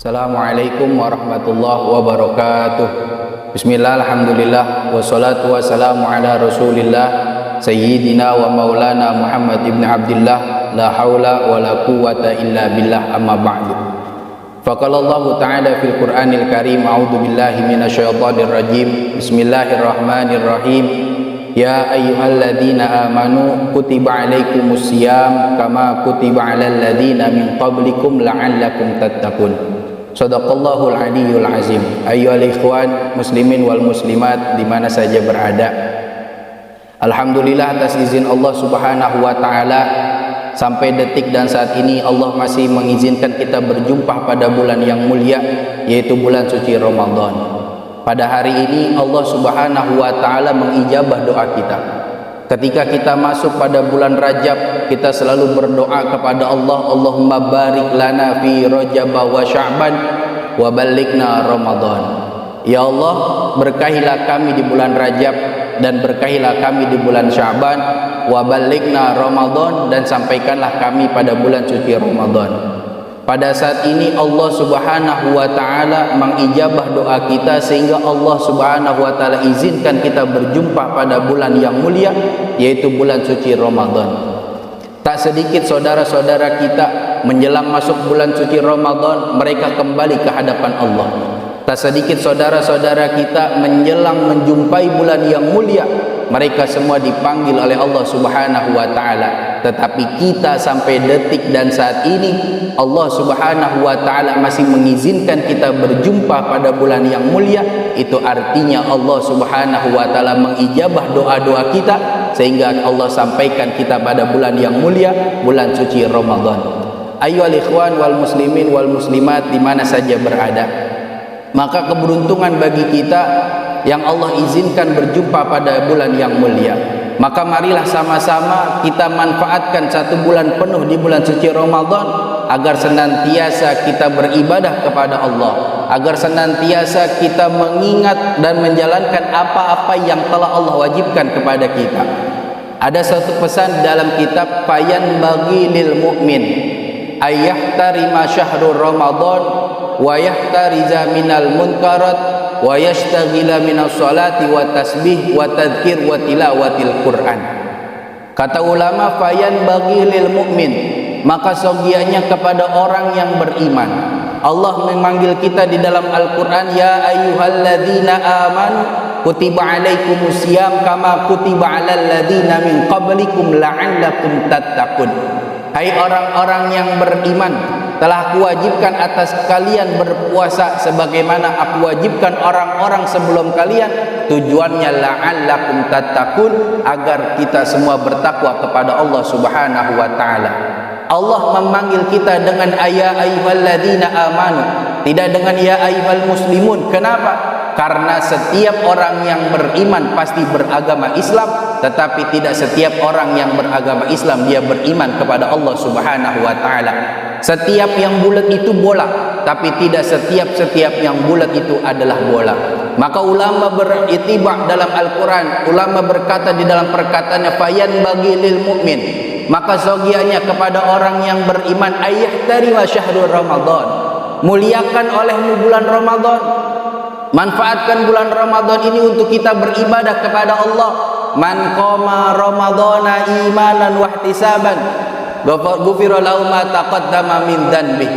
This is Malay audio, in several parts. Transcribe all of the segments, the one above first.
Assalamualaikum warahmatullahi wabarakatuh. Bismillah, alhamdulillah, wassalatu wassalamu ala rasulillah Sayyidina wa maulana Muhammad ibn Abdillah. La hawla wa la quwwata illa billah, amma ba'du. Faqala Allah ta'ala fil Qur'anil Karim, a'udzu billahi minasyaitonir rajim. Bismillahirrahmanirrahim. Ya ayyuhalladzina amanu kutiba alaikumus syiyam kama kutiba alal ladzina min qablikum la'allakum tattaqun. Shadaqallahul aliyyul azim. Ayyuhal ikhwan muslimin wal muslimat di mana saja berada, alhamdulillah atas izin Allah Subhanahu wa taala, sampai detik dan saat ini Allah masih mengizinkan kita berjumpa pada bulan yang mulia, yaitu bulan suci Ramadan. Pada hari ini Allah Subhanahu wa taala mengijabah doa kita. Ketika kita masuk pada bulan Rajab, kita selalu berdoa kepada Allah, Allahumma barik lana fi Rajab wa Sya'ban wa balighna Ramadan. Ya Allah, berkahilah kami di bulan Rajab dan berkahilah kami di bulan Sya'ban, wa balighna Ramadan, dan sampaikanlah kami pada bulan suci Ramadan. Pada saat ini Allah Subhanahu wa taala mengijabah doa kita, sehingga Allah Subhanahu wa taala izinkan kita berjumpa pada bulan yang mulia, yaitu bulan suci Ramadan. Tak sedikit saudara-saudara kita menjelang masuk bulan suci Ramadan, mereka kembali ke hadapan Allah. Tak sedikit saudara-saudara kita menjelang menjumpai bulan yang mulia, mereka semua dipanggil oleh Allah Subhanahu wa taala. Tetapi kita sampai detik dan saat ini Allah Subhanahu wa taala masih mengizinkan kita berjumpa pada bulan yang mulia. Itu artinya Allah Subhanahu wa taala mengijabah doa-doa kita, sehingga Allah sampaikan kita pada bulan yang mulia, bulan suci Ramadan. Ayyuhal ikhwan wal muslimin wal muslimat di mana saja berada, maka keberuntungan bagi kita yang Allah izinkan berjumpa pada bulan yang mulia. Maka marilah sama-sama kita manfaatkan satu bulan penuh di bulan suci Ramadan, agar senantiasa kita beribadah kepada Allah, agar senantiasa kita mengingat dan menjalankan apa-apa yang telah Allah wajibkan kepada kita. Ada satu pesan dalam kitab Fayan bagi lil mu'min ayyahtarima syahrul Ramadan wa yahtariza minal munkarat wa yashtaghila minas salati wa tasbih wa tadhkir wa tilawatil Quran. Kata ulama, fayan bagi lil mu'min, maka sogianya kepada orang yang beriman. Allah memanggil kita di dalam Al-Quran, ya ayyuhalladzina amanu kutiba alaikumus syiyam kama kutiba alal ladzina min qablikum la'allakum tattaqun. Hai orang-orang yang beriman, telah kuwajibkan atas kalian berpuasa sebagaimana aku wajibkan orang-orang sebelum kalian. Tujuannya la'allakum tattaqun, agar kita semua bertakwa kepada Allah Subhanahu wa taala. Allah memanggil kita dengan ya ayyuhalladzina amanu, tidak dengan ya ayyuhal muslimun. Kenapa? Karena setiap orang yang beriman pasti beragama Islam, tetapi tidak setiap orang yang beragama Islam dia beriman kepada Allah Subhanahu wa taala. Setiap yang bulat itu bola, tapi tidak setiap yang bulat itu adalah bola. Maka ulama beritibak dalam Al-Quran, ulama berkata di dalam perkataannya, fayan bagi lil mu'min, maka sogianya kepada orang yang beriman, ayyahtarima syahrul Ramadan, muliakan olehmu bulan Ramadan. Manfaatkan bulan Ramadan ini untuk kita beribadah kepada Allah. Man qama ramadhana imanan wa ihtisaban ghufira lahu ma taqaddama min dhanbi.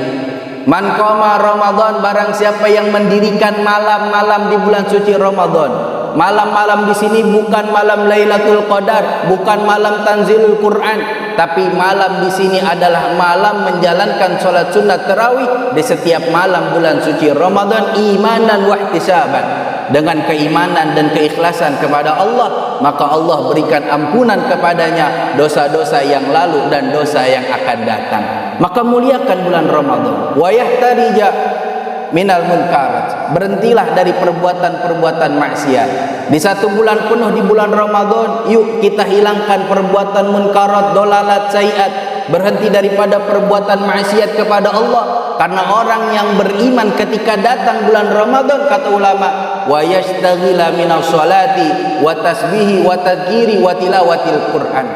Man qama Ramadan, barang siapa yang mendirikan malam-malam di bulan suci Ramadan. Malam-malam di sini bukan malam Lailatul Qadar, bukan malam Tanzilul Quran, tapi malam di sini adalah malam menjalankan sholat sunat tarawih di setiap malam bulan suci Ramadan, imanan wa ihtisaban, dengan keimanan dan keikhlasan kepada Allah, maka Allah berikan ampunan kepadanya dosa-dosa yang lalu dan dosa yang akan datang. Maka muliakan bulan Ramadan. Wa yahtarija minal munkarat, berhentilah dari perbuatan-perbuatan maksiat. Di satu bulan penuh di bulan Ramadan, yuk kita hilangkan perbuatan munkarat, dolalat, sayiat, berhenti daripada perbuatan maksiat kepada Allah. Karena orang yang beriman ketika datang bulan Ramadan, kata ulama, wa yashtaghila minas salati wa tasbihi wa tadhkiri wa tilawatil Quran.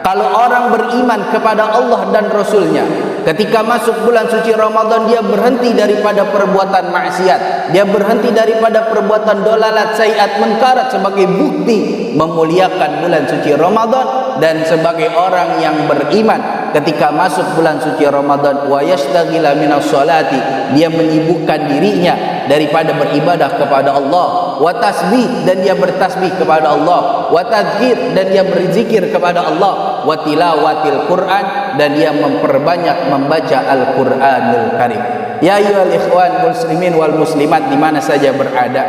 Kalau orang beriman kepada Allah dan Rasulnya, Ketika masuk bulan suci Ramadan, dia berhenti daripada perbuatan maksiat, dia berhenti daripada perbuatan dolalat, sayiat, munkarat, sebagai bukti memuliakan bulan suci Ramadan. Dan sebagai orang yang beriman, ketika masuk bulan suci Ramadan, wa yashtagila minas salati, dia menyibukkan dirinya daripada beribadah kepada Allah, wa tasbih, dan dia bertasbih kepada Allah, wa tadzkir, dan dia berzikir kepada Allah, wa tilawatil Quran, dan dia memperbanyak membaca Al-Quranul Karim. Ya ayyuhal ikhwan muslimin wal muslimat di mana saja berada,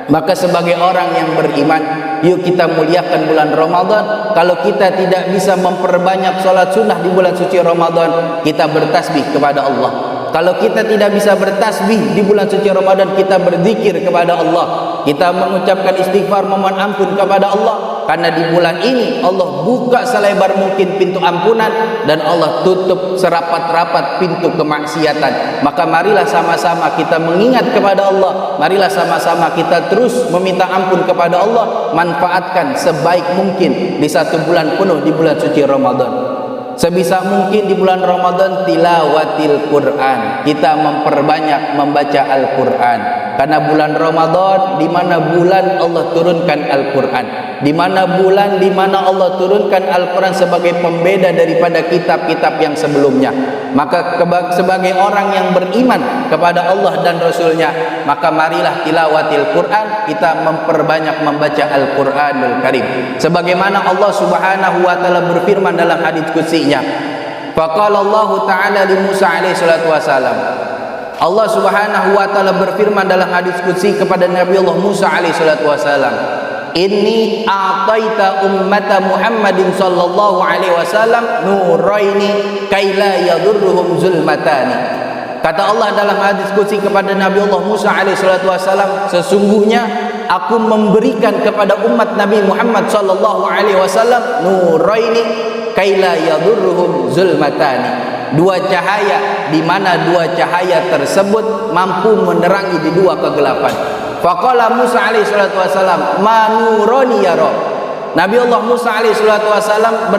maka sebagai orang yang beriman, yuk kita muliakan bulan Ramadan. Kalau kita tidak bisa memperbanyak salat sunnah di bulan suci Ramadan, kita bertasbih kepada Allah. Kalau kita tidak bisa bertasbih di bulan suci Ramadan, kita berzikir kepada Allah. Kita mengucapkan istighfar, memohon ampun kepada Allah. Karena di bulan ini Allah buka selebar mungkin pintu ampunan, dan Allah tutup serapat-rapat pintu kemaksiatan. Maka marilah sama-sama kita mengingat kepada Allah. Marilah sama-sama kita terus meminta ampun kepada Allah. Manfaatkan sebaik mungkin di satu bulan penuh di bulan suci Ramadan. Sebisa mungkin di bulan Ramadan tilawatil Quran, kita memperbanyak membaca Al-Quran. Karena bulan Ramadan di mana bulan Allah turunkan Al-Quran, di mana bulan di mana Allah turunkan Al-Quran sebagai pembeda daripada kitab-kitab yang sebelumnya. Maka sebagai orang yang beriman kepada Allah dan Rasulnya, maka marilah tilawatil Quran, kita memperbanyak membaca Al-Quranul Karim. Sebagaimana Allah Subhanahu wa taala berfirman dalam hadis qudsinya, faqala Allah taala li Musa alaihi salatu wasalam, Allah Subhanahu wa taala berfirman dalam hadis qudsi kepada Nabi Allah Musa alaihi salatu wasalam, inni a'taita ummata Muhammadin sallallahu alaihi wasallam nuraini kaila yadurruhum zulmatani. Kata Allah dalam hadis qudsi kepada Nabi Allah Musa alaihi salatu wasallam, sesungguhnya aku memberikan kepada umat Nabi Muhammad sallallahu alaihi wasallam nuraini kaila yadurruhum zulmatani, dua cahaya, di mana dua cahaya tersebut mampu menerangi di dua kegelapan. Faqala Musa alaihi salatu wasalam, ma nurani ya Rabb. Nabi Allah Musa alaihi salatu wasalam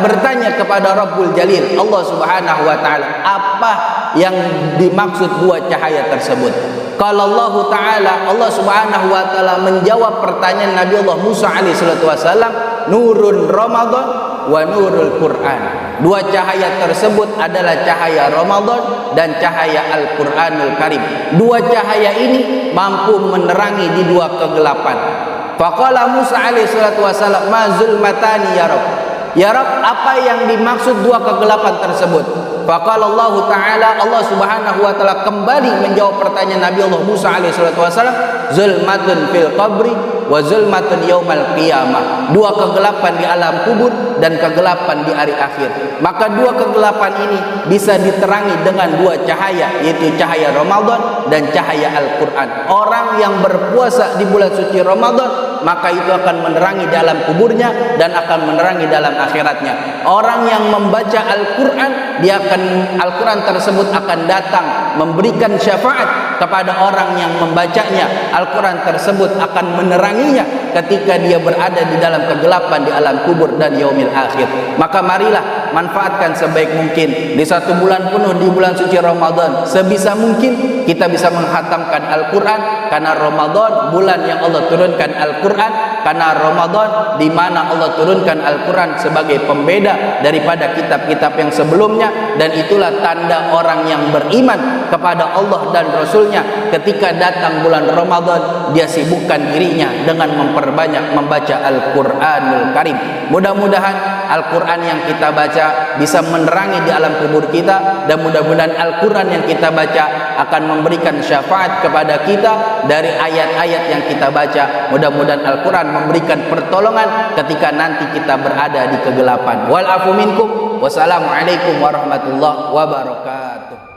bertanya kepada Rabbul Jalil, Allah Subhanahu wa taala, apa yang dimaksud dua cahaya tersebut? Kalau Allah taala, Allah Subhanahu wa taala menjawab pertanyaan Nabi Allah Musa alaihi salatu wasalam, nurun Ramadan wa nurul Quran. Dua cahaya tersebut adalah cahaya Ramadan dan cahaya Al-Quranul Karim. Dua cahaya ini mampu menerangi di dua kegelapan. Faqala Musa alaihi salatu wasallam, ma zulmatani ya Rabb. Ya Rabb, apa yang dimaksud dua kegelapan tersebut? Faqala Allah taala, Allah Subhanahu wa taala kembali menjawab pertanyaan Nabi Allah Musa alaihi salatu wasallam, zulmatun fil qabri wa zulmatun yaumal qiyamah. Dua kegelapan di alam kubur dan kegelapan di hari akhir. Maka dua kegelapan ini bisa diterangi dengan dua cahaya, yaitu cahaya Ramadan dan cahaya Al-Quran. Orang yang berpuasa di bulan suci Ramadan, maka itu akan menerangi dalam kuburnya dan akan menerangi dalam akhiratnya. Orang yang membaca Al-Quran, Al-Quran tersebut akan datang memberikan syafaat kepada orang yang membacanya. Al-Quran tersebut akan meneranginya ketika dia berada di dalam kegelapan di alam kubur dan yaumil akhir. Maka marilah manfaatkan sebaik mungkin di satu bulan penuh di bulan suci Ramadan. Sebisa mungkin kita bisa menghatamkan Al-Quran, karena Ramadan bulan yang Allah turunkan Al-Quran, karena Ramadan di mana Allah turunkan Al-Quran sebagai pembeda daripada kitab-kitab yang sebelumnya. Dan itulah tanda orang yang beriman kepada Allah dan Rasulnya. Ketika datang bulan Ramadan, dia sibukkan dirinya dengan memperbanyak membaca Al-Quranul Karim. Mudah-mudahan Al-Quran yang kita baca bisa menerangi di alam kubur kita, dan mudah-mudahan Al-Quran yang kita baca akan memberikan syafaat kepada kita dari ayat-ayat yang kita baca. Mudah-mudahan Al-Quran memberikan pertolongan ketika nanti kita berada di kegelapan. Wal afu minkum. Wassalamualaikum warahmatullahi wabarakatuh.